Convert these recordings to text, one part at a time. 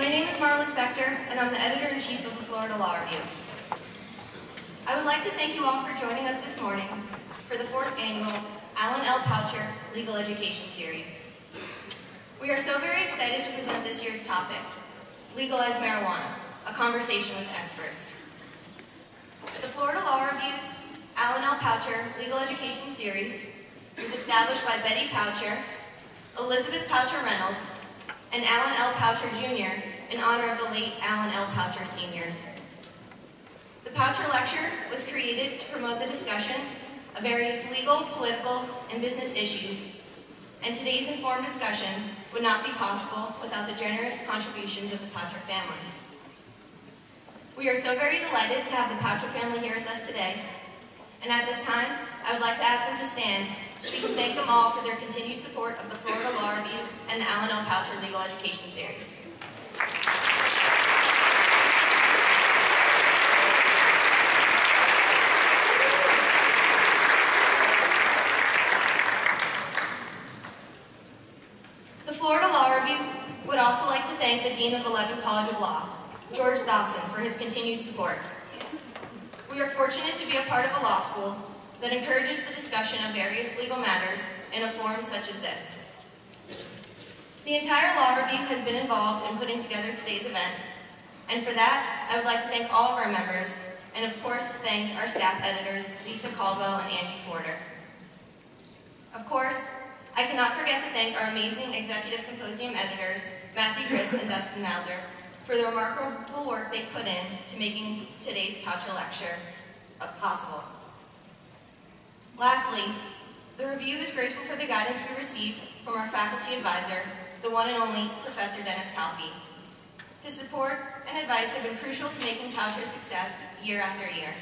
My name is Marla Spector, and I'm the editor-in-chief of the Florida Law Review. I would like to thank you all for joining us this morning for the 4th annual Alan L. Poucher Legal Education Series. We are so very excited to present this year's topic, Legalize Marijuana, a conversation with experts. The Florida Law Review's Alan L. Poucher Legal Education Series was established by Betty Poucher, Elizabeth Poucher Reynolds, and Alan L. Poucher Jr. in honor of the late Alan L. Poucher Sr. The Poucher Lecture was created to promote the discussion of various legal, political, and business issues, and today's informed discussion would not be possible without the generous contributions of the Poucher family. We are so very delighted to have the Poucher family here with us today, and at this time, I would like to ask them to stand so we can thank them all for their continued support of the Florida Law Review and the Alan L. Poucher Legal Education Series. The Florida Law Review would also like to thank the Dean of the Levin College of Law, George Dawson, for his continued support. We are fortunate to be a part of a law school that encourages the discussion of various legal matters in a forum such as this. The entire Law Review has been involved in putting together today's event, and for that, I would like to thank all of our members, and of course thank our staff editors, Lisa Caldwell and Angie Forder. Of course, I cannot forget to thank our amazing Executive Symposium editors, Matthew Chris and Dustin Mauser, for the remarkable work they've put in to making today's Poucher Lecture possible. Lastly, the review is grateful for the guidance we receive from our faculty advisor, the one and only Professor Dennis Calfee. His support and advice have been crucial to making Poucher a success year after year.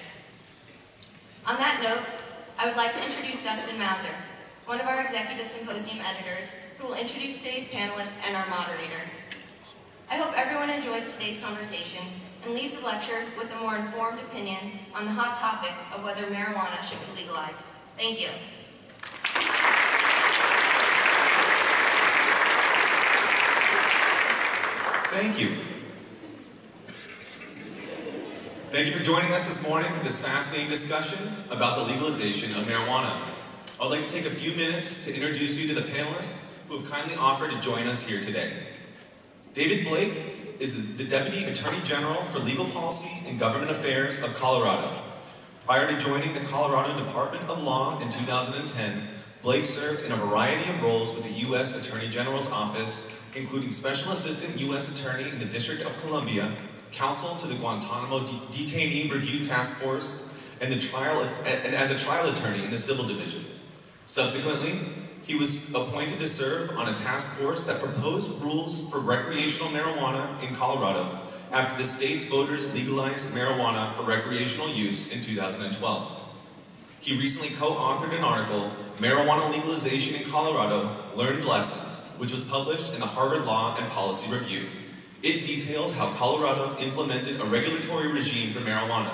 On that note, I would like to introduce Dustin Mauser, one of our Executive Symposium editors, who will introduce today's panelists and our moderator. I hope everyone enjoys today's conversation and leaves the lecture with a more informed opinion on the hot topic of whether marijuana should be legalized. Thank you. Thank you. Thank you for joining us this morning for this fascinating discussion about the legalization of marijuana. I would like to take a few minutes to introduce you to the panelists who have kindly offered to join us here today. David Blake is the Deputy Attorney General for Legal Policy and Government Affairs of Colorado. Prior to joining the Colorado Department of Law in 2010, Blake served in a variety of roles with the U.S. Attorney General's Office, including Special Assistant U.S. Attorney in the District of Columbia, Counsel to the Guantanamo Detainee Review Task Force, and as a trial attorney in the Civil Division. Subsequently, he was appointed to serve on a task force that proposed rules for recreational marijuana in Colorado after the state's voters legalized marijuana for recreational use in 2012. He recently co-authored an article, Marijuana Legalization in Colorado, Learned Lessons, which was published in the Harvard Law and Policy Review. It detailed how Colorado implemented a regulatory regime for marijuana.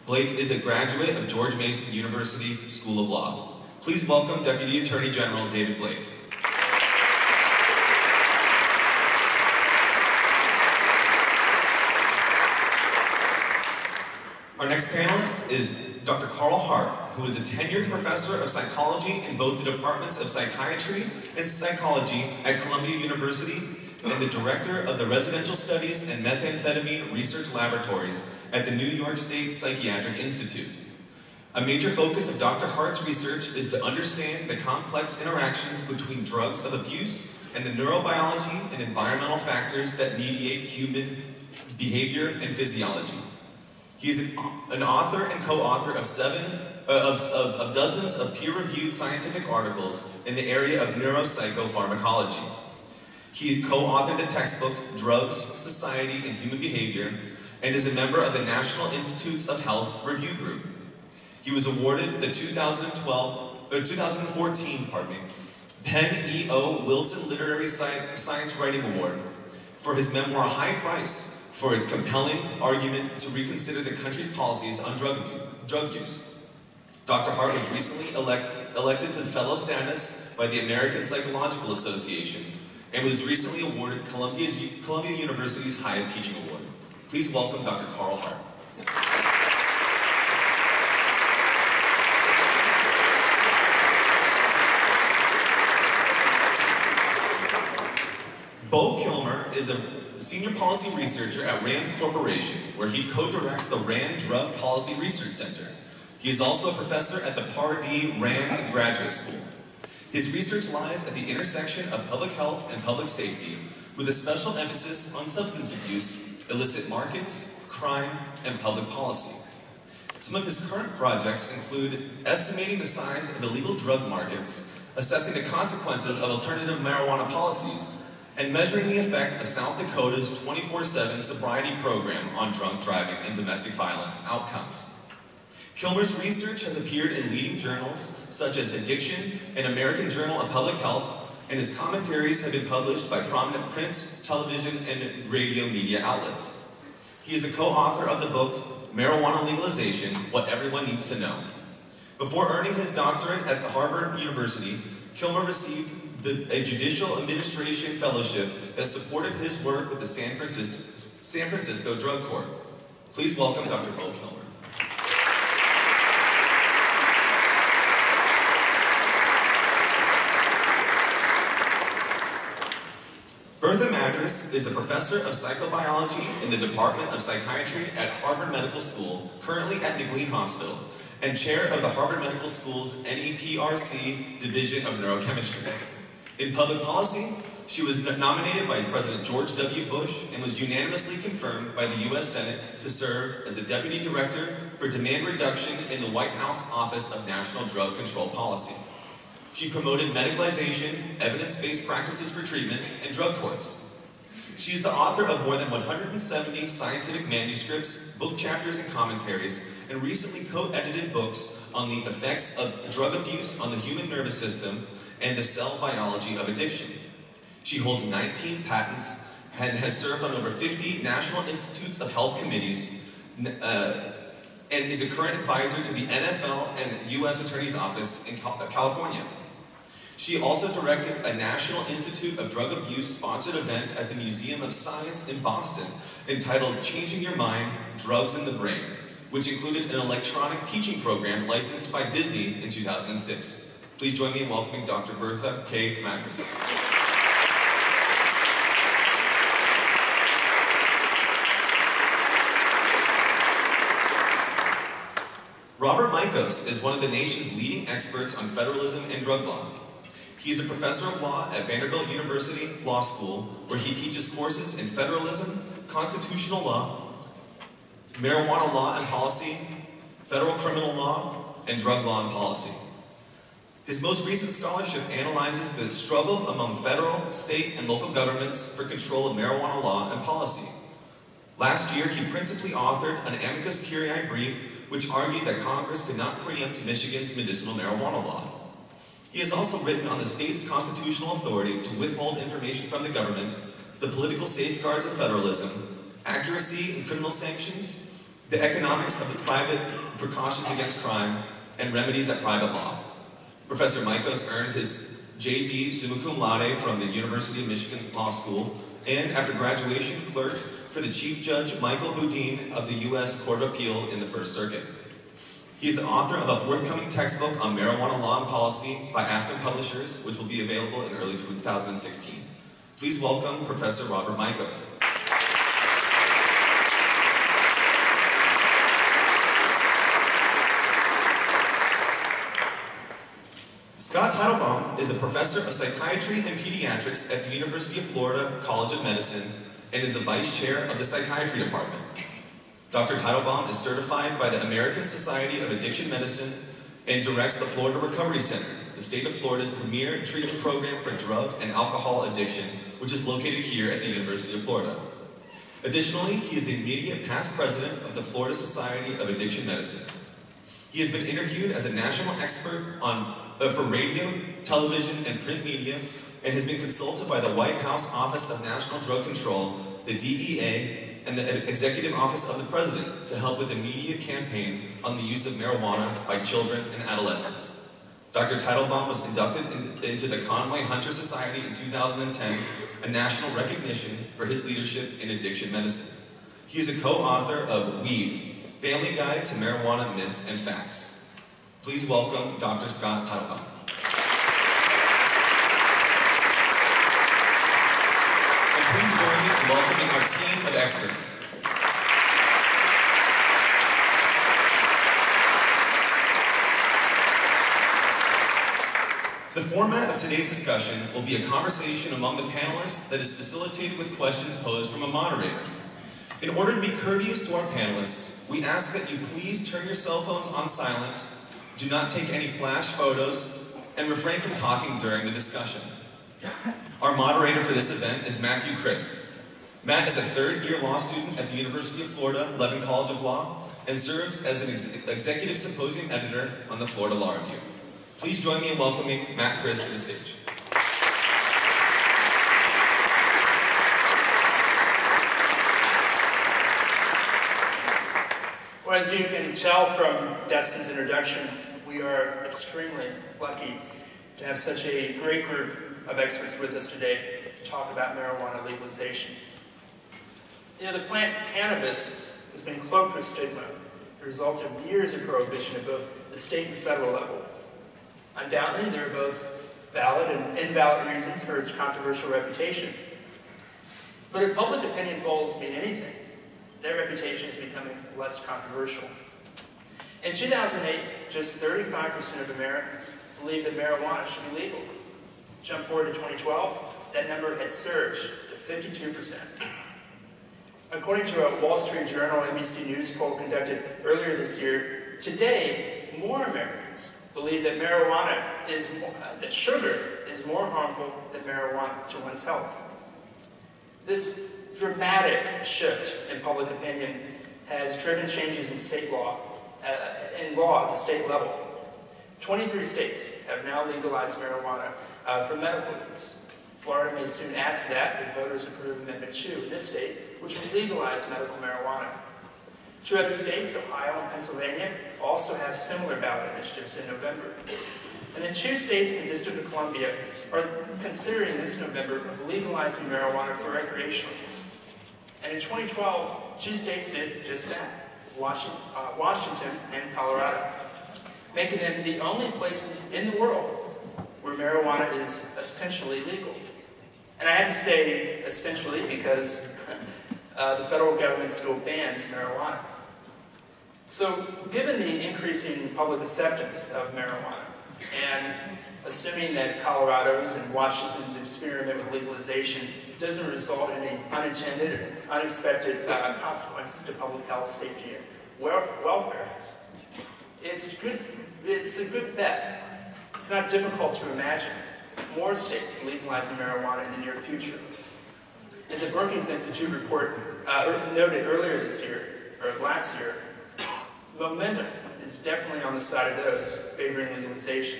Blake is a graduate of George Mason University School of Law. Please welcome Deputy Attorney General David Blake. Our next panelist is Dr. Carl Hart, who is a tenured professor of psychology in both the departments of psychiatry and psychology at Columbia University and the director of the Residential Studies and Methamphetamine Research Laboratories at the New York State Psychiatric Institute. A major focus of Dr. Hart's research is to understand the complex interactions between drugs of abuse and the neurobiology and environmental factors that mediate human behavior and physiology. He is an author and co-author of dozens of peer-reviewed scientific articles in the area of neuropsychopharmacology. He co-authored the textbook Drugs, Society, and Human Behavior and is a member of the National Institutes of Health Review Group. He was awarded the 2014 Penn E. O. Wilson Literary Science Writing Award for his memoir High Price for its compelling argument to reconsider the country's policies on drug use. Dr. Hart was recently elected to fellow status by the American Psychological Association and was recently awarded Columbia University's highest teaching award. Please welcome Dr. Carl Hart. Bo Kilmer is a senior policy researcher at RAND Corporation, where he co-directs the RAND Drug Policy Research Center. He is also a professor at the Pardee RAND Graduate School. His research lies at the intersection of public health and public safety, with a special emphasis on substance abuse, illicit markets, crime, and public policy. Some of his current projects include estimating the size of illegal drug markets, assessing the consequences of alternative marijuana policies, and measuring the effect of South Dakota's 24/7 sobriety program on drunk driving and domestic violence outcomes. Kilmer's research has appeared in leading journals such as Addiction and American Journal of Public Health, and his commentaries have been published by prominent print, television, and radio media outlets. He is a co-author of the book, Marijuana Legalization, What Everyone Needs to Know. Before earning his doctorate at Harvard University, Kilmer received a Judicial Administration Fellowship that supported his work with the San Francisco Drug Court. Please welcome Dr. Bo Kilmer. Bertha Madras is a professor of psychobiology in the Department of Psychiatry at Harvard Medical School, currently at McLean Hospital, and chair of the Harvard Medical School's NEPRC Division of Neurochemistry. In public policy, she was nominated by President George W. Bush and was unanimously confirmed by the U.S. Senate to serve as the Deputy Director for Demand Reduction in the White House Office of National Drug Control Policy. She promoted medicalization, evidence-based practices for treatment, and drug courts. She is the author of more than 170 scientific manuscripts, book chapters, and commentaries, and recently co-edited books on the effects of drug abuse on the human nervous system and the cell biology of addiction. She holds 19 patents and has served on over 50 National Institutes of Health committees, and is a current advisor to the NFL and U.S. Attorney's Office in California. She also directed a National Institute of Drug Abuse sponsored event at the Museum of Science in Boston entitled Changing Your Mind, Drugs in the Brain, which included an electronic teaching program licensed by Disney in 2006. Please join me in welcoming Dr. Bertha K. Madras. Robert Mikos is one of the nation's leading experts on federalism and drug law. He's a professor of law at Vanderbilt University Law School, where he teaches courses in federalism, constitutional law, marijuana law and policy, federal criminal law, and drug law and policy. His most recent scholarship analyzes the struggle among federal, state, and local governments for control of marijuana law and policy. Last year, he principally authored an amicus curiae brief which argued that Congress could not preempt Michigan's medicinal marijuana law. He has also written on the state's constitutional authority to withhold information from the government, the political safeguards of federalism, accuracy in criminal sanctions, the economics of the private precautions against crime, and remedies at private law. Professor Mikos earned his J.D. summa cum laude from the University of Michigan Law School, and after graduation clerked for the Chief Judge Michael Boudin of the U.S. Court of Appeal in the First Circuit. He is the author of a forthcoming textbook on marijuana law and policy by Aspen Publishers, which will be available in early 2016. Please welcome Professor Robert Mikos. Scott Teitelbaum is a professor of psychiatry and pediatrics at the University of Florida College of Medicine and is the vice chair of the psychiatry department. Dr. Teitelbaum is certified by the American Society of Addiction Medicine and directs the Florida Recovery Center, the state of Florida's premier treatment program for drug and alcohol addiction, which is located here at the University of Florida. Additionally, he is the immediate past president of the Florida Society of Addiction Medicine. He has been interviewed as a national expert for radio, television, and print media, and has been consulted by the White House Office of National Drug Control, the DEA, and the Executive Office of the President to help with the media campaign on the use of marijuana by children and adolescents. Dr. Teitelbaum was inducted into the Conway Hunter Society in 2010, a national recognition for his leadership in addiction medicine. He is a co-author of Weed, Family Guide to Marijuana Myths and Facts. Please welcome Dr. Scott Teitelbaum. And please join me in welcoming our team of experts. The format of today's discussion will be a conversation among the panelists that is facilitated with questions posed from a moderator. In order to be courteous to our panelists, we ask that you please turn your cell phones on silent, do not take any flash photos, and refrain from talking during the discussion. Our moderator for this event is Matthew Christ. Matt is a third-year law student at the University of Florida Levin College of Law and serves as an executive symposium editor on the Florida Law Review. Please join me in welcoming Matt Christ to the stage. Well, as you can tell from Dustin's introduction, we are extremely lucky to have such a great group of experts with us today to talk about marijuana legalization. You know, the plant cannabis has been cloaked with stigma, the result of years of prohibition at both the state and federal level. Undoubtedly, there are both valid and invalid reasons for its controversial reputation. But if public opinion polls mean anything, their reputation is becoming less controversial. In 2008, just 35% of Americans believed that marijuana should be legal. Jump forward to 2012, that number had surged to 52%. According to a Wall Street Journal NBC News poll conducted earlier this year, today, more Americans believe that that sugar is more harmful than marijuana to one's health. This dramatic shift in public opinion has driven changes in state law, at the state level. 23 states have now legalized marijuana for medical use. Florida may soon add to that if voters approve Amendment 2 in this state, which would legalize medical marijuana. 2 other states, Ohio and Pennsylvania, also have similar ballot initiatives in November. And then 2 states in the District of Columbia are considering this November of legalizing marijuana for recreational use. And in 2012, 2 states did just that, Washington and Colorado, making them the only places in the world where marijuana is essentially legal. And I have to say essentially because the federal government still bans marijuana. So, given the increasing public acceptance of marijuana, and assuming that Colorado's and Washington's experiment with legalization doesn't result in any unintended or unexpected consequences to public health, safety, and welfare, it's a good bet. It's not difficult to imagine more states legalizing marijuana in the near future. As a Brookings Institute report noted earlier this year, or last year, momentum is definitely on the side of those favoring legalization.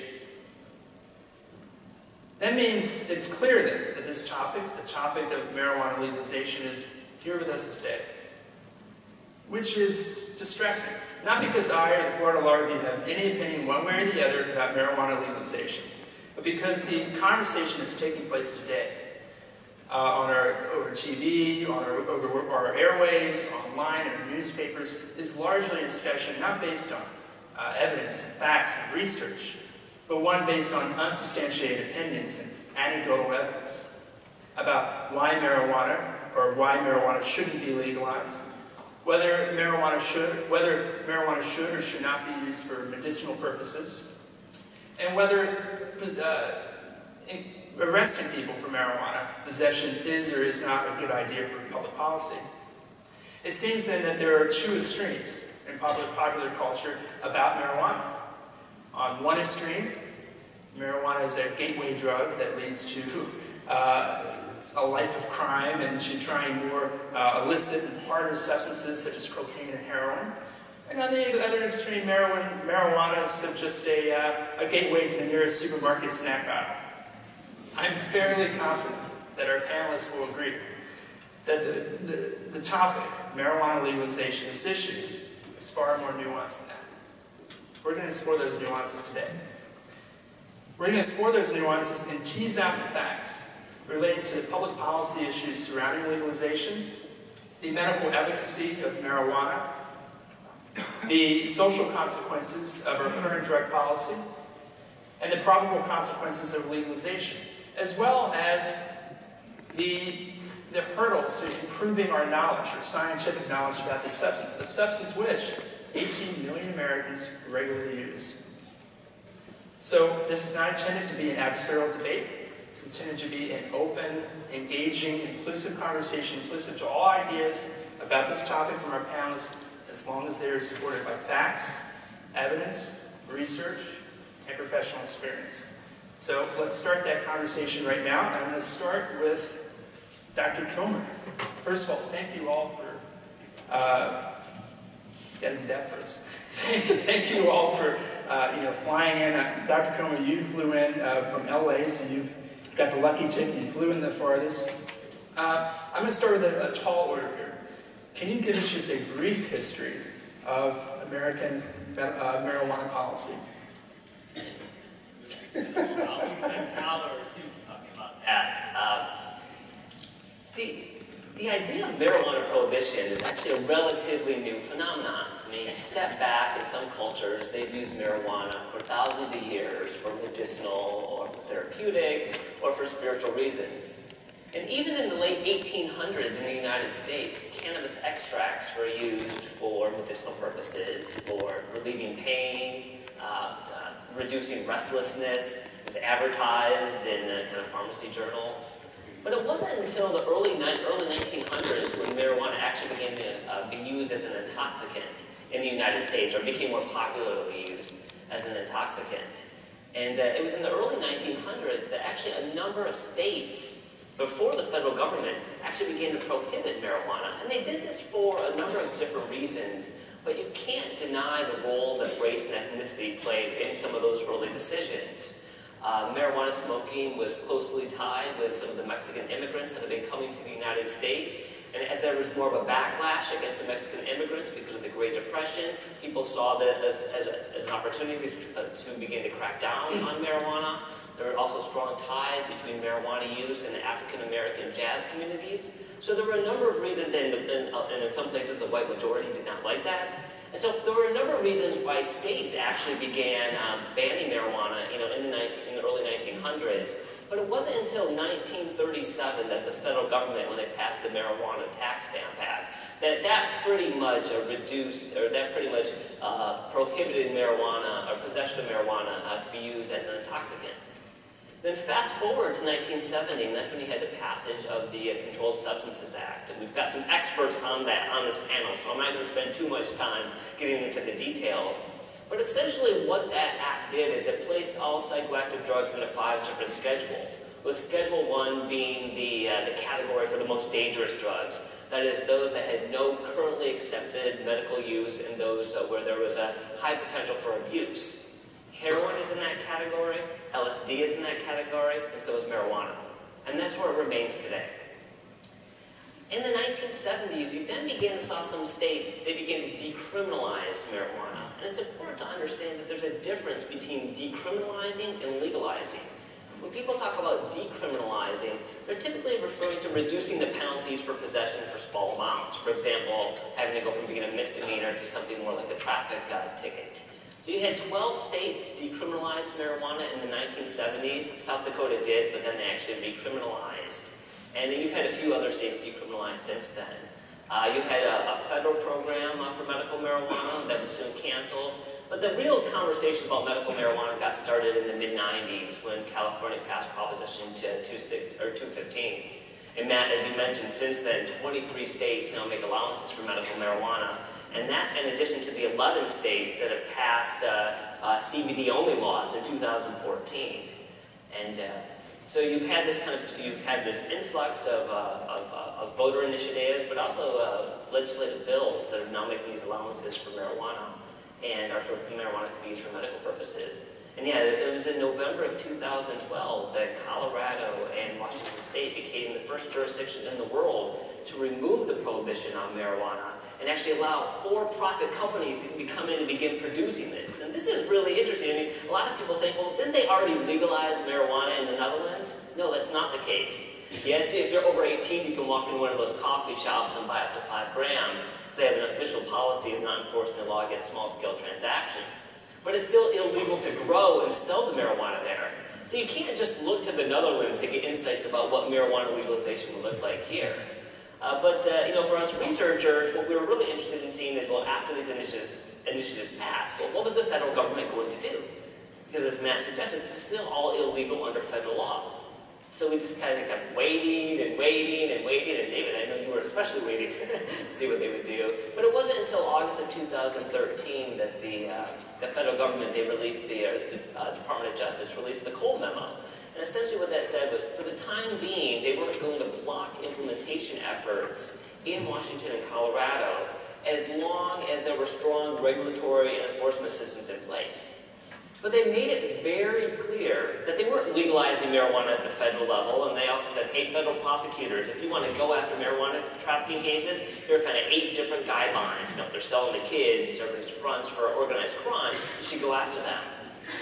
That means it's clear then that this topic, the topic of marijuana legalization, is here with us to stay. Which is distressing. Not because I or the Florida Law Review have any opinion one way or the other about marijuana legalization, but because the conversation that's taking place today over TV, over our airwaves, online, and our newspapers, is largely a discussion not based on evidence, facts, and research, but one based on unsubstantiated opinions and anecdotal evidence about why marijuana shouldn't be legalized, whether marijuana should or should not be used for medicinal purposes, and whether arresting people for marijuana possession is or is not a good idea for public policy. It seems then that there are 2 extremes in popular culture about marijuana. On one extreme, marijuana is a gateway drug that leads to a life of crime and to trying more illicit and harder substances such as cocaine and heroin. And on the other extreme, marijuana is just a gateway to the nearest supermarket snack aisle. I'm fairly confident that our panelists will agree that the topic, marijuana legalization, this issue, is far more nuanced than that. We're going to explore those nuances today. We're going to explore those nuances and tease out the facts relating to the public policy issues surrounding legalization, the medical efficacy of marijuana, the social consequences of our current drug policy, and the probable consequences of legalization, as well as the hurdles to improving our knowledge, or scientific knowledge about this substance, a substance which 18 million Americans regularly use. So this is not intended to be an adversarial debate. It's intended to be an open, engaging, inclusive conversation, inclusive to all ideas about this topic from our panelists, as long as they are supported by facts, evidence, research, and professional experience. So let's start that conversation right now. I'm going to start with Dr. Kilmer. First of all, thank you all for getting deaf for us. Thank you all for flying in. Dr. Kilmer, you flew in from LA, so you've got the lucky ticket. You flew in the farthest. I'm going to start with a tall order here. Can you give us just a brief history of American marijuana policy? Well, we've got an hour or two talking about that. The idea of marijuana prohibition is actually a relatively new phenomenon. I mean, step back, in some cultures, they've used marijuana for thousands of years for medicinal or therapeutic or for spiritual reasons. And even in the late 1800s in the United States, cannabis extracts were used for medicinal purposes, for relieving pain, reducing restlessness. It was advertised in kind of pharmacy journals. But it wasn't until the early 1900s when marijuana actually began to be used as an intoxicant in the United States, or became more popularly used as an intoxicant. And it was in the early 1900s that actually a number of states, before the federal government, actually began to prohibit marijuana. And they did this for a number of different reasons, but you can't deny the role that race and ethnicity played in some of those early decisions. Marijuana smoking was closely tied with some of the Mexican immigrants that had been coming to the United States. And as there was more of a backlash against the Mexican immigrants because of the Great Depression, people saw that as an opportunity to begin to crack down on marijuana. There were also strong ties between marijuana use and the African-American jazz communities. So there were a number of reasons, and in some places the white majority did not like that. And so there were a number of reasons why states actually began banning marijuana in the early 1900s. But it wasn't until 1937 that the federal government, when they passed the Marijuana Tax Stamp Act, that pretty much prohibited marijuana, or possession of marijuana, to be used as an intoxicant. Then fast forward to 1970, and that's when you had the passage of the Controlled Substances Act. And we've got some experts on this panel, so I'm not going to spend too much time getting into the details. But essentially what that act did is it placed all psychoactive drugs into 5 different schedules, with Schedule 1 being the category for the most dangerous drugs. That is, those that had no currently accepted medical use and those where there was a high potential for abuse. Heroin is in that category, LSD is in that category, and so is marijuana. And that's where it remains today. In the 1970s, you then began to see some states, they began to decriminalize marijuana. And it's important to understand that there's a difference between decriminalizing and legalizing. When people talk about decriminalizing, they're typically referring to reducing the penalties for possession for small amounts. For example, having to go from being a misdemeanor to something more like a traffic ticket. So you had 12 states decriminalize marijuana in the 1970s. South Dakota did, but then they actually recriminalized. And then you've had a few other states decriminalized since then. You had a federal program for medical marijuana that was soon canceled. But the real conversation about medical marijuana got started in the mid-90s when California passed Proposition 215. And Matt, as you mentioned, since then, 23 states now make allowances for medical marijuana. And that's in addition to the 11 states that have passed CBD-only laws in 2014. And so you've had this influx of voter initiatives, but also legislative bills that are now making these allowances for marijuana and are for marijuana to be used for medical purposes. And yeah, it was in November of 2012 that Colorado and Washington State became the first jurisdiction in the world to remove the prohibition prohibition on marijuana and actually allow for-profit companies to come in and begin producing this. And this is really interesting. I mean, a lot of people think, well, didn't they already legalize marijuana in the Netherlands? No, that's not the case. Yes, if you're over 18, you can walk into one of those coffee shops and buy up to 5 grams, because they have an official policy of not enforcing the law against small-scale transactions. But it's still illegal to grow and sell the marijuana there. So you can't just look to the Netherlands to get insights about what marijuana legalization would look like here. You know, for us researchers, what we were really interested in seeing is, well, after these initiatives passed, well, what was the federal government going to do? Because as Matt suggested, this is still all illegal under federal law. So we just kind of kept waiting and waiting and waiting, and David, I know you were especially waiting to see what they would do. But it wasn't until August of 2013 that the federal government, they released, the Department of Justice released the Cole Memo. And essentially what that said was, for the time being, they weren't going to block implementation efforts in Washington and Colorado as long as there were strong regulatory and enforcement systems in place. But they made it very clear that they weren't legalizing marijuana at the federal level, and they also said, hey, federal prosecutors, if you want to go after marijuana trafficking cases, here are kind of 8 different guidelines. You know, if they're selling to kids, serving fronts for organized crime, you should go after them.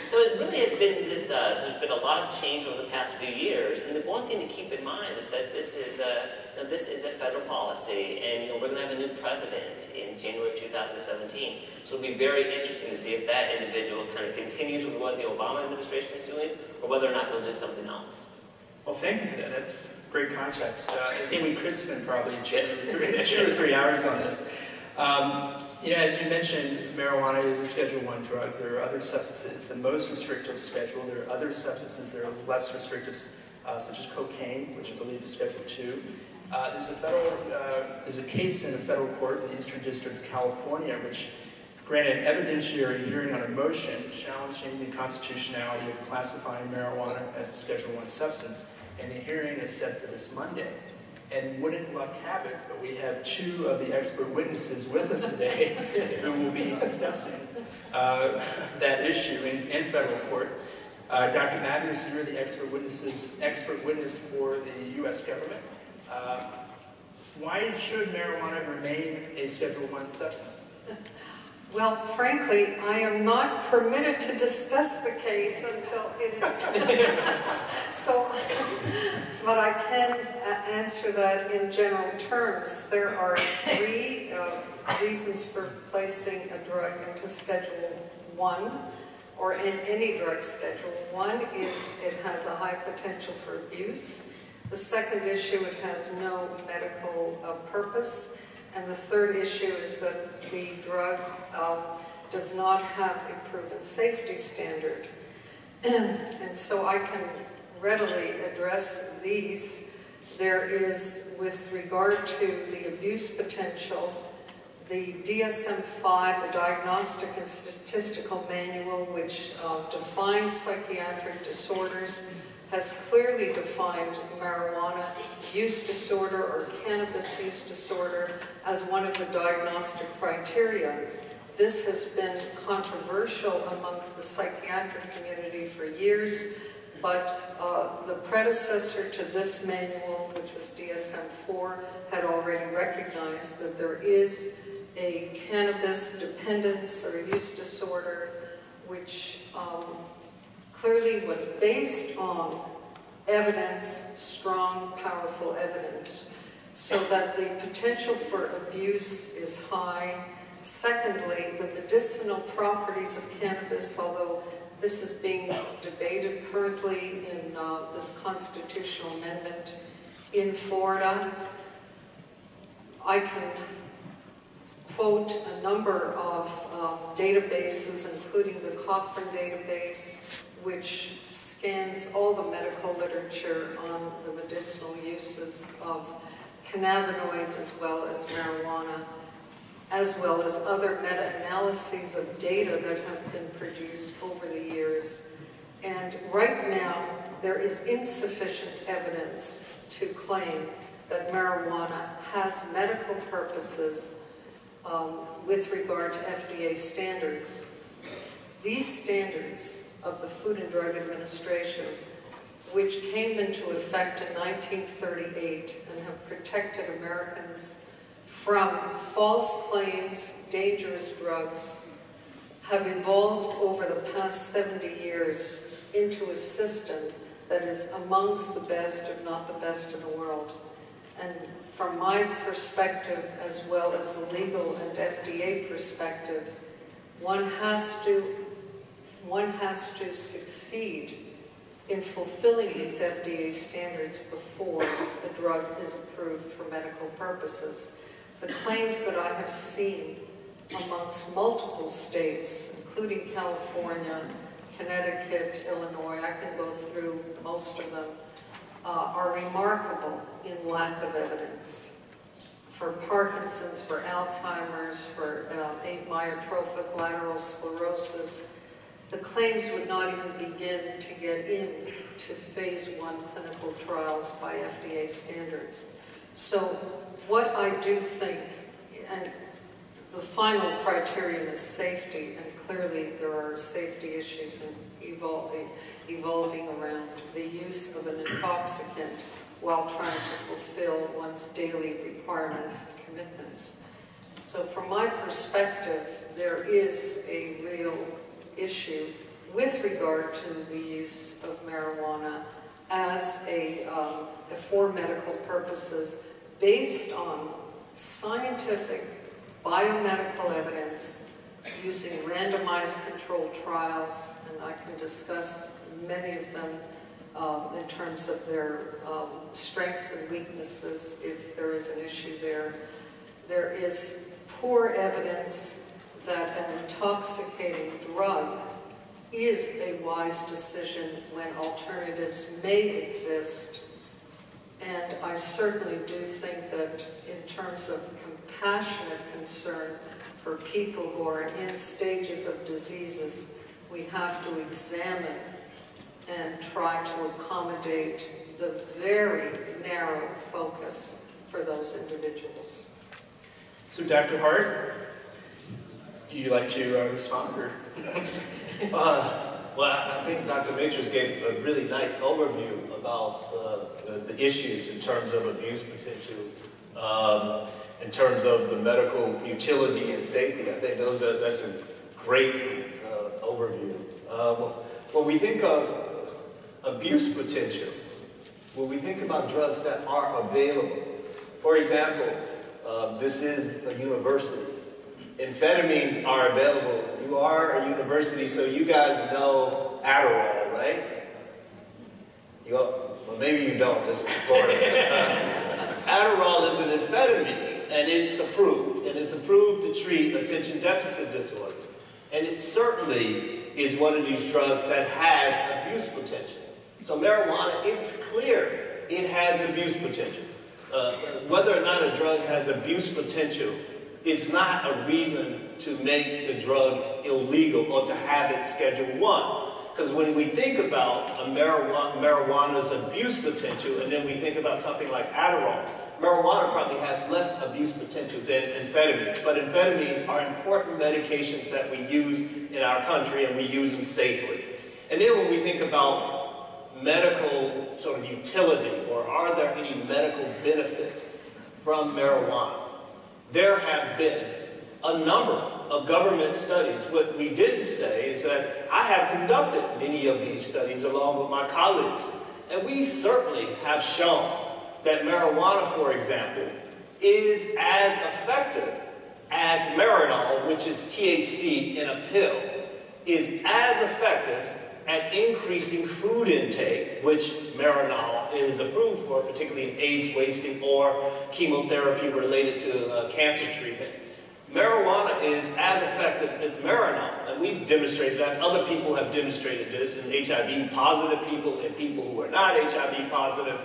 So it really has been this, there's been a lot of change over the past few years, and the one thing to keep in mind is that this is a federal policy, and we're going to have a new president in January of 2017. So it'll be very interesting to see if that individual kind of continues with what the Obama administration is doing, or whether or not they'll do something else. Well, thank you for that. That's great context. I think we could spend probably 2 or 3 hours on this. As you mentioned, marijuana is a Schedule I drug. There are other substances. The most restrictive schedule. There are other substances that are less restrictive, such as cocaine, which I believe is Schedule II. There's a case in a federal court, the Eastern District of California, which granted an evidentiary hearing on a motion challenging the constitutionality of classifying marijuana as a Schedule I substance, and the hearing is set for this Monday. And wouldn't luck have it, but we have 2 of the expert witnesses with us today who will be discussing that issue in federal court. Dr. Matthews, you're the expert witness for the U.S. government. Why should marijuana remain a Schedule I substance? Well, frankly, I am not permitted to discuss the case until it is. But I can answer that in general terms. There are 3 reasons for placing a drug into Schedule I, or in any drug schedule. One is it has a high potential for abuse. The second issue, it has no medical purpose. And the third issue is that the drug does not have a proven safety standard. And so I can readily address these. There is, with regard to the abuse potential, the DSM-5, the Diagnostic and Statistical Manual, which defines psychiatric disorders, has clearly defined marijuana use disorder or cannabis use disorder as one of the diagnostic criteria. This has been controversial amongst the psychiatric community for years, but the predecessor to this manual, which was DSM-4, had already recognized that there is a cannabis dependence or use disorder, which clearly was based on evidence, strong, powerful evidence, so that the potential for abuse is high. Secondly, the medicinal properties of cannabis, although this is being debated currently in this constitutional amendment in Florida, I can quote a number of databases, including the Cochrane database, which scans all the medical literature on the medicinal uses of cannabinoids as well as marijuana, as well as other meta-analyses of data that have been produced over the years. And right now, there is insufficient evidence to claim that marijuana has medical purposes with regard to FDA standards. These standards of the Food and Drug Administration, which came into effect in 1938 and have protected Americans from false claims, dangerous drugs, have evolved over the past 70 years into a system that is amongst the best, if not the best in the world. And from my perspective, as well as the legal and FDA perspective, one has to succeed in fulfilling these FDA standards before a drug is approved for medical purposes. The claims that I have seen amongst multiple states, including California, Connecticut, Illinois, I can go through most of them, are remarkable in lack of evidence. For Parkinson's, for Alzheimer's, for amyotrophic lateral sclerosis, the claims would not even begin to get into phase 1 clinical trials by FDA standards. So what I do think, and the final criterion is safety, and clearly there are safety issues evolving around the use of an intoxicant while trying to fulfill one's daily requirements and commitments. So from my perspective, there is a real issue with regard to the use of marijuana as for medical purposes based on scientific biomedical evidence using randomized controlled trials, and I can discuss many of them in terms of their strengths and weaknesses if there is an issue there. There is poor evidence that an intoxicating drug is a wise decision when alternatives may exist. And I certainly do think that in terms of compassionate concern for people who are in stages of diseases, we have to examine and try to accommodate the very narrow focus for those individuals. So Dr. Hart, do you like to respond? Or? Well, I think Dr. Matrix gave a really nice overview about the issues in terms of abuse potential, in terms of the medical utility and safety. I think that's a great overview. When we think of abuse potential, when we think about drugs that are available, for example, this is a university. Amphetamines are available. You are a university, so you guys know Adderall, right? Well, maybe you don't. This is Florida. Adderall is an amphetamine, and it's approved. And it's approved to treat attention deficit disorder. And it certainly is one of these drugs that has abuse potential. So marijuana, it's clear it has abuse potential. Whether or not a drug has abuse potential, it's not a reason to make the drug illegal or to have it Schedule 1. Because when we think about marijuana's abuse potential, and then we think about something like Adderall, marijuana probably has less abuse potential than amphetamines. But amphetamines are important medications that we use in our country, and we use them safely. And then when we think about medical sort of utility, or are there any medical benefits from marijuana, there have been a number of government studies. What we didn't say is that I have conducted many of these studies along with my colleagues, and we certainly have shown that marijuana, for example, is as effective as Marinol, which is THC in a pill, is as effective at increasing food intake, which Marinol is approved for, particularly in AIDS wasting or chemotherapy related to cancer treatment. Marijuana is as effective as Marinol, and we've demonstrated that. Other people have demonstrated this in HIV-positive people and people who are not HIV positive.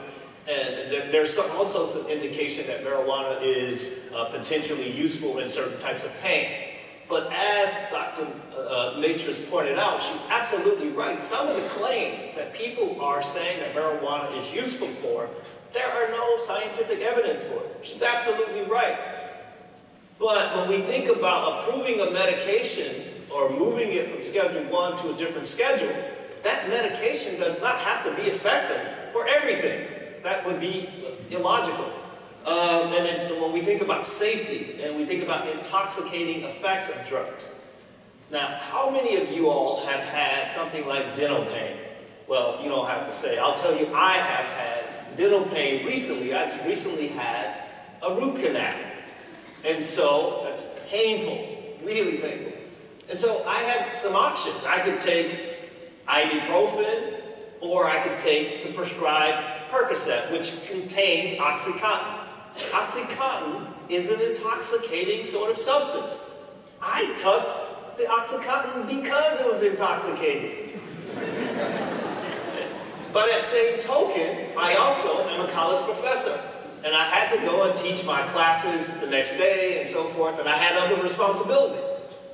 And there's also some indication that marijuana is potentially useful in certain types of pain. But as Dr. Matrix pointed out, she's absolutely right. Some of the claims that people are saying that marijuana is useful for, there are no scientific evidence for it. She's absolutely right. But when we think about approving a medication or moving it from Schedule 1 to a different schedule, that medication does not have to be effective for everything. That would be illogical. And when we think about safety and we think about intoxicating effects of drugs, now, how many of you all have had something like dental pain? Well, you don't have to say. I'll tell you, I have had dental pain recently. I recently had a root canal. And so, that's painful, really painful. And so, I had some options. I could take ibuprofen, or I could take the prescribed Percocet, which contains OxyContin. OxyContin is an intoxicating sort of substance. I took the OxyContin because it was intoxicating. But at the same token, I also am a college professor. And I had to go and teach my classes the next day and so forth, and I had other responsibility.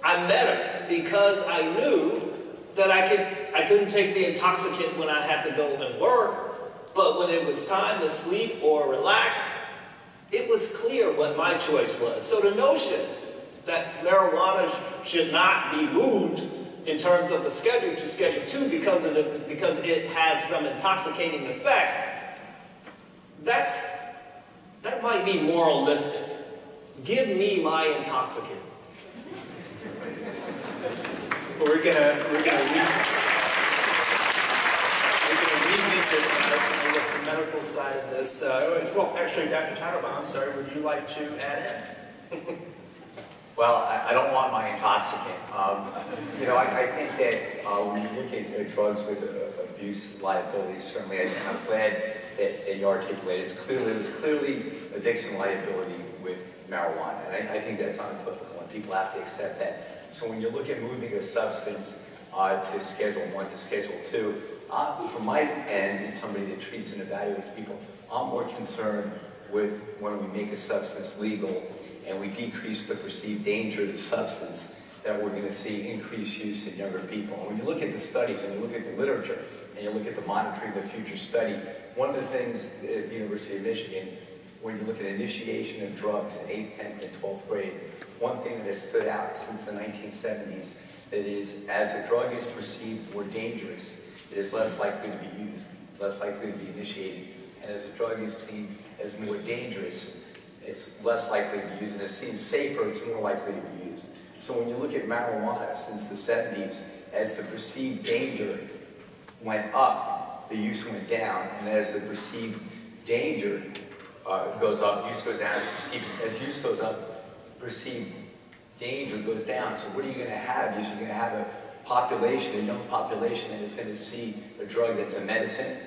I met her because I knew that I couldn't take the intoxicant when I had to go and work, but when it was time to sleep or relax, it was clear what my choice was. So the notion that marijuana should not be moved in terms of the schedule to Schedule 2 because it has some intoxicating effects, that might be moralistic. Give me my intoxicant. We're gonna revisit, I guess, the medical side of this. Well, actually, Dr. Titlebaum, I'm sorry, would you like to add in? Well, I don't want my intoxicant. I think that when you look at drugs with abuse liability, certainly, I'm glad that you articulated. It was clearly addiction liability with marijuana, and I think that's unequivocal, and people have to accept that. So when you look at moving a substance to Schedule 1 to Schedule 2, from my end, and somebody that treats and evaluates people, I'm more concerned with when we make a substance legal and we decrease the perceived danger of the substance, that we're going to see increased use in younger people. And when you look at the studies and you look at the literature and you look at the monitoring the future study, one of the things at the University of Michigan, when you look at initiation of drugs in 8th, 10th, and 12th grade, one thing that has stood out since the 1970s, that is, as a drug is perceived more dangerous, it is less likely to be used, less likely to be initiated. And as a drug is seen as more dangerous, it's less likely to be used. And as seen safer, it's more likely to be used. So when you look at marijuana since the 70s, as the perceived danger went up, the use went down. And as the perceived danger goes up, use goes down. As use goes up, perceived danger goes down. So what are you going to have? You're going to have a population, a young population, that is going to see a drug that's a medicine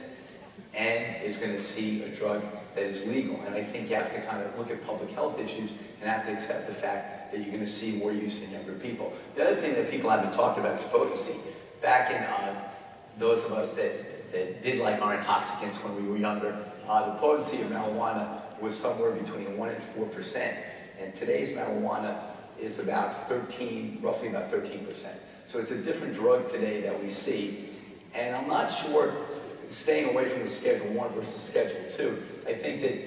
and is going to see a drug that is legal. And I think you have to kind of look at public health issues and have to accept the fact that you're going to see more use in younger people. The other thing that people haven't talked about is potency. Back in those of us that did like our intoxicants when we were younger, the potency of marijuana was somewhere between 1% and 4%. And today's marijuana is about roughly about 13%. So it's a different drug today that we see. And I'm not sure, staying away from the Schedule 1 versus Schedule 2, I think that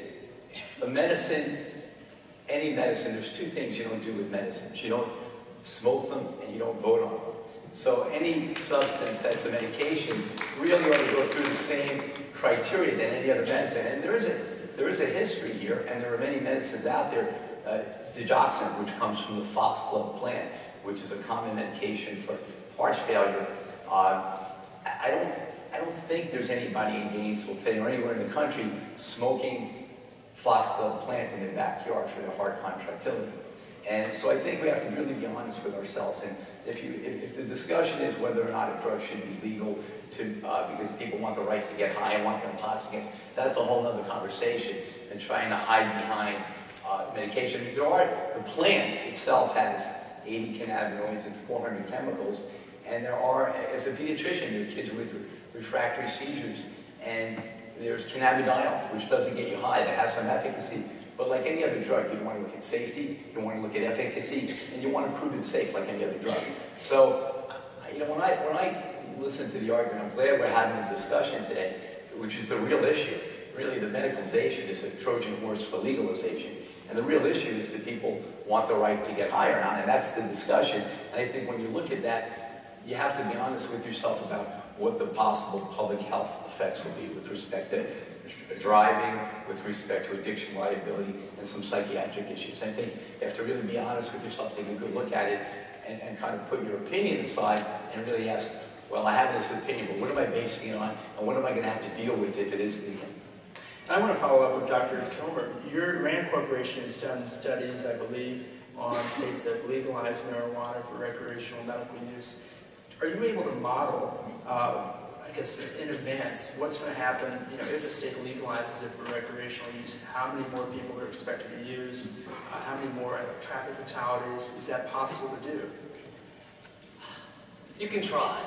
any medicine, there's two things you don't do with medicines. You don't smoke them and you don't vote on them. So any substance that's a medication really ought to go through the same criteria than any other medicine. And there is a history here, and there are many medicines out there. Digoxin, which comes from the foxglove plant, which is a common medication for heart failure. I don't think there's anybody in Gainesville today or anywhere in the country smoking foxglove plant in their backyard for their heart contractility. And so I think we have to really be honest with ourselves. And if the discussion is whether or not a drug should be legal because people want the right to get high and want their intoxicants, that's a whole other conversation than trying to hide behind medication. The plant itself has 80 cannabinoids and 400 chemicals, and there are, as a pediatrician, there are kids with refractory seizures, and there's cannabidiol, which doesn't get you high, that has some efficacy. But like any other drug, you want to look at safety, you want to look at efficacy, and you want to prove it safe like any other drug. So, when I listen to the argument, I'm glad we're having a discussion today, which is the real issue. Really, the medicalization is a Trojan horse for legalization. And the real issue is, do people want the right to get high or not? And that's the discussion. And I think when you look at that, you have to be honest with yourself about what the possible public health effects will be with respect to driving, with respect to addiction liability, and some psychiatric issues. I think you have to really be honest with yourself, take a good look at it, and kind of put your opinion aside and really ask, well, I have this opinion, but what am I basing it on, and what am I going to have to deal with if it is legal? I want to follow up with Dr. Kilmer. Your RAND Corporation has done studies, I believe, on states that have legalized marijuana for recreational medical use. Are you able to model, I guess, in advance, what's going to happen, if a state legalizes it for recreational use? How many more people are expected to use? How many more traffic fatalities? Is that possible to do? You can try.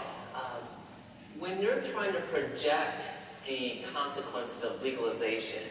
When you're trying to project the consequences of legalization,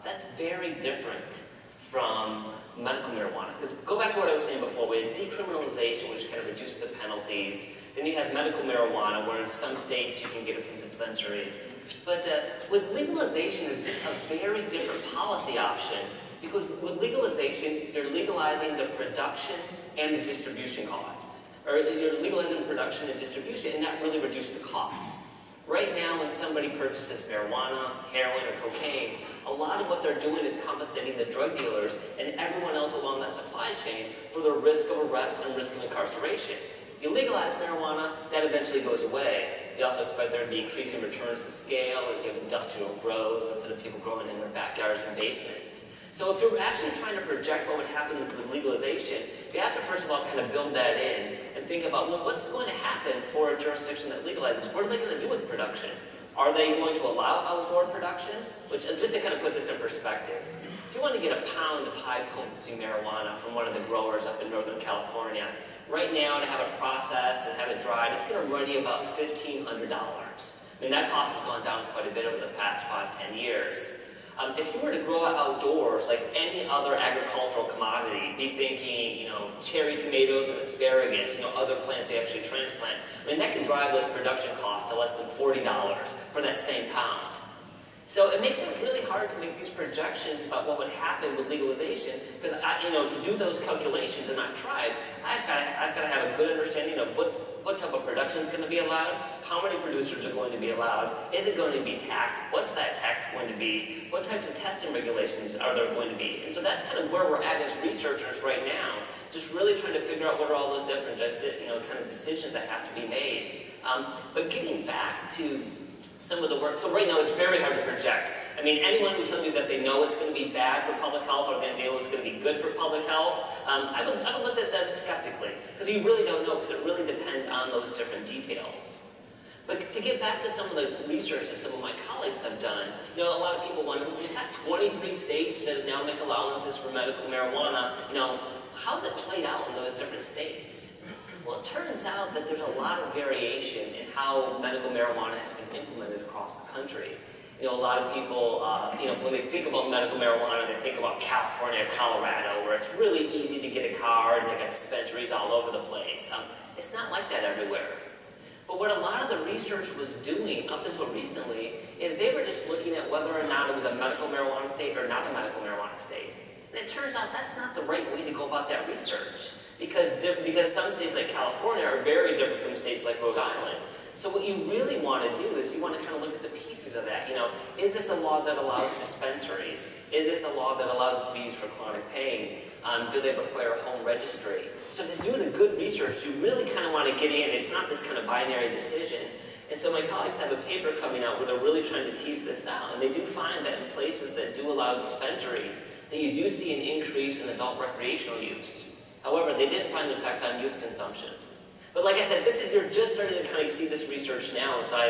that's very different from medical marijuana. Because go back to what I was saying before, we had decriminalization, which kind of reduced the penalties. Then you have medical marijuana, where in some states you can get it from dispensaries. But with legalization, it's just a very different policy option. Because with legalization, you're legalizing the production and the distribution costs. Or you're legalizing production and distribution, and that really reduced the costs. Right now, when somebody purchases marijuana, heroin, or cocaine, a lot of what they're doing is compensating the drug dealers and everyone else along that supply chain for the risk of arrest and risk of incarceration. You legalize marijuana, that eventually goes away. You also expect there to be increasing returns to scale as you have industrial grows instead of people growing in their backyards and basements. So if you're actually trying to project what would happen with legalization, you have to first of all kind of build that in and think about, well, what's going to happen for a jurisdiction that legalizes? What are they going to do with production? Are they going to allow outdoor production? Which, just to kind of put this in perspective, if you want to get a pound of high-potency marijuana from one of the growers up in Northern California, right now to have it processed and have it dried, it's going to run you about $1,500. I mean, that cost has gone down quite a bit over the past 5–10 years. If you were to grow it outdoors, like any other agricultural commodity, be thinking, cherry tomatoes and asparagus, other plants they actually transplant, I mean, that can drive those production costs to less than $40 for that same pound. So it makes it really hard to make these projections about what would happen with legalization, because to do those calculations, and I've tried, I've got to have a good understanding of what type of production is going to be allowed, how many producers are going to be allowed, is it going to be taxed, what's that tax going to be, what types of testing regulations are there going to be, and so that's kind of where we're at as researchers right now, just really trying to figure out what are all those different, kind of decisions that have to be made. But getting back to some of the work. So right now it's very hard to project. I mean, anyone who tells you that they know it's going to be bad for public health or they know it's going to be good for public health, I would look at them skeptically, because you really don't know, because it really depends on those different details. But to get back to some of the research that some of my colleagues have done, a lot of people wonder, we've got 23 states that now make allowances for medical marijuana, how's it played out in those different states? Well, it turns out that there's a lot of variation in how medical marijuana has been implemented across the country. A lot of people, when they think about medical marijuana, they think about California, Colorado, where it's really easy to get a card and they got dispensaries all over the place. It's not like that everywhere. But what a lot of the research was doing up until recently is they were just looking at whether or not it was a medical marijuana state or not a medical marijuana state. And it turns out that's not the right way to go about that research. Because some states like California are very different from states like Rhode Island. So what you really want to do is you want to kind of look at the pieces of that. Is this a law that allows dispensaries? Is this a law that allows it to be used for chronic pain? Do they require a home registry? So to do the good research, you really kind of want to get in. It's not this kind of binary decision. And so my colleagues have a paper coming out where they're really trying to tease this out. And they do find that in places that do allow dispensaries, that you do see an increase in adult recreational use. However, they didn't find an effect on youth consumption. But like I said, you're just starting to kind of see this research now. So I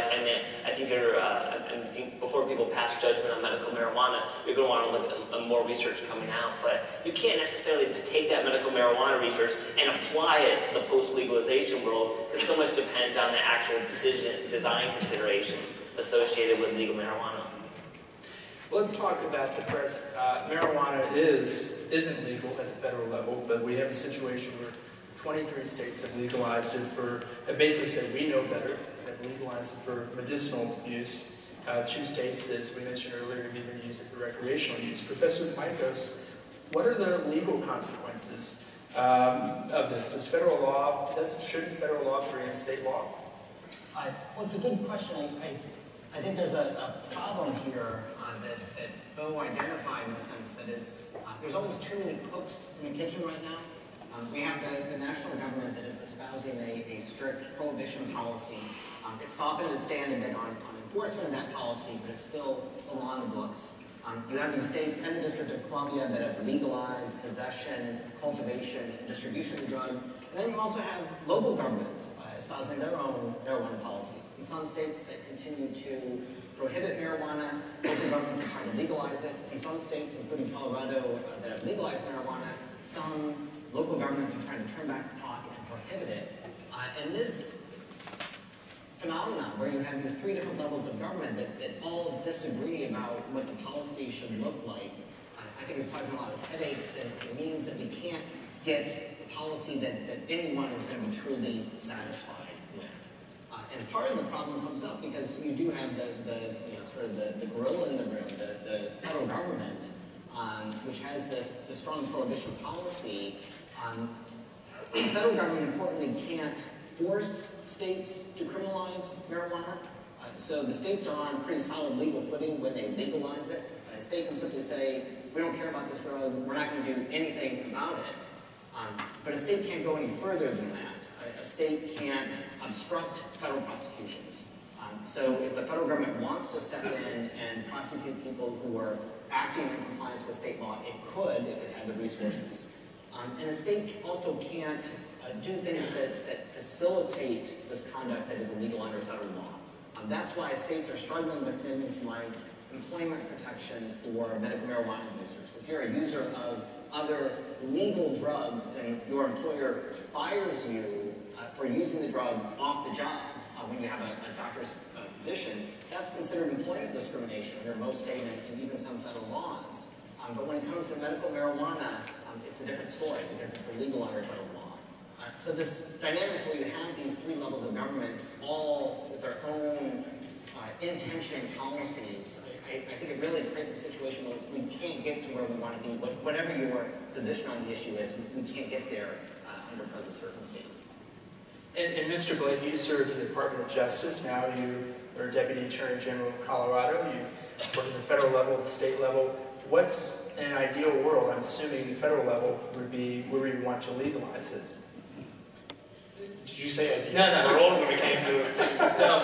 think before people pass judgment on medical marijuana, you're going to want to look at more research coming out. But you can't necessarily just take that medical marijuana research and apply it to the post-legalization world, because so much depends on the actual design considerations associated with legal marijuana. Let's talk about the present. Marijuana isn't legal at the federal level, but we have a situation where 23 states have legalized it have basically said we know better, have legalized it for medicinal use. 2 states, as we mentioned earlier, have even used it for recreational use. Professor Michos, what are the legal consequences of this? Shouldn't federal law preempt state law? Well, it's a good question. I think there's a problem here. that Bo identified in the sense that is, there's almost too many cooks in the kitchen right now. We have the national government that is espousing a strict prohibition policy. It's softened its stand a bit on enforcement of that policy, but it's still a law in the books. You have these states and the District of Columbia that have legalized possession, cultivation, and distribution of the drug. And then you also have local governments espousing their own marijuana policies. In some states that continue to prohibit marijuana, local governments are trying to legalize it. In some states, including Colorado, that have legalized marijuana, some local governments are trying to turn back the clock and prohibit it. And this phenomenon where you have these three different levels of government that all disagree about what the policy should look like, I think is causing a lot of headaches, and it means that we can't get a policy that anyone is going to be truly satisfied with. And part of the problem comes up because you do have the gorilla in the room, the federal government, which has this strong prohibition policy. The federal government, importantly, can't force states to criminalize marijuana. So the states are on pretty solid legal footing when they legalize it. A state can simply say, we don't care about this drug, we're not going to do anything about it. But a state can't go any further than that. A state can't obstruct federal prosecutions. So if the federal government wants to step in and prosecute people who are acting in compliance with state law, it could if it had the resources. And a state also can't do things that facilitate this conduct that is illegal under federal law. That's why states are struggling with things like employment protection for medical marijuana users. If you're a user of other legal drugs and your employer fires you for using the drug off the job when you have a doctor's position, that's considered employment discrimination under most state and even some federal laws. But when it comes to medical marijuana, it's a different story because it's illegal under federal law. So this dynamic where you have these three levels of government, all with their own intention policies, I think it really creates a situation where we can't get to where we want to be. Whatever your position on the issue is, we can't get there under present circumstances. And Mr. Blake, you served in the Department of Justice. Now you are Deputy Attorney General of Colorado. You've worked at the federal level, the state level. What's an ideal world? I'm assuming the federal level would be where we want to legalize it. Did you say ideal? No. We're all when it came to it. No.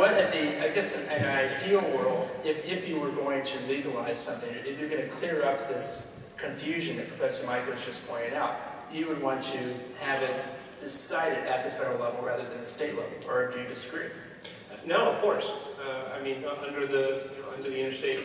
I guess an ideal world, if you were going to legalize something, if you're going to clear up this confusion that Professor Michaels just pointed out, you would want to have it decided at the federal level rather than the state level, or do you disagree? No, of course. I mean, under the interstate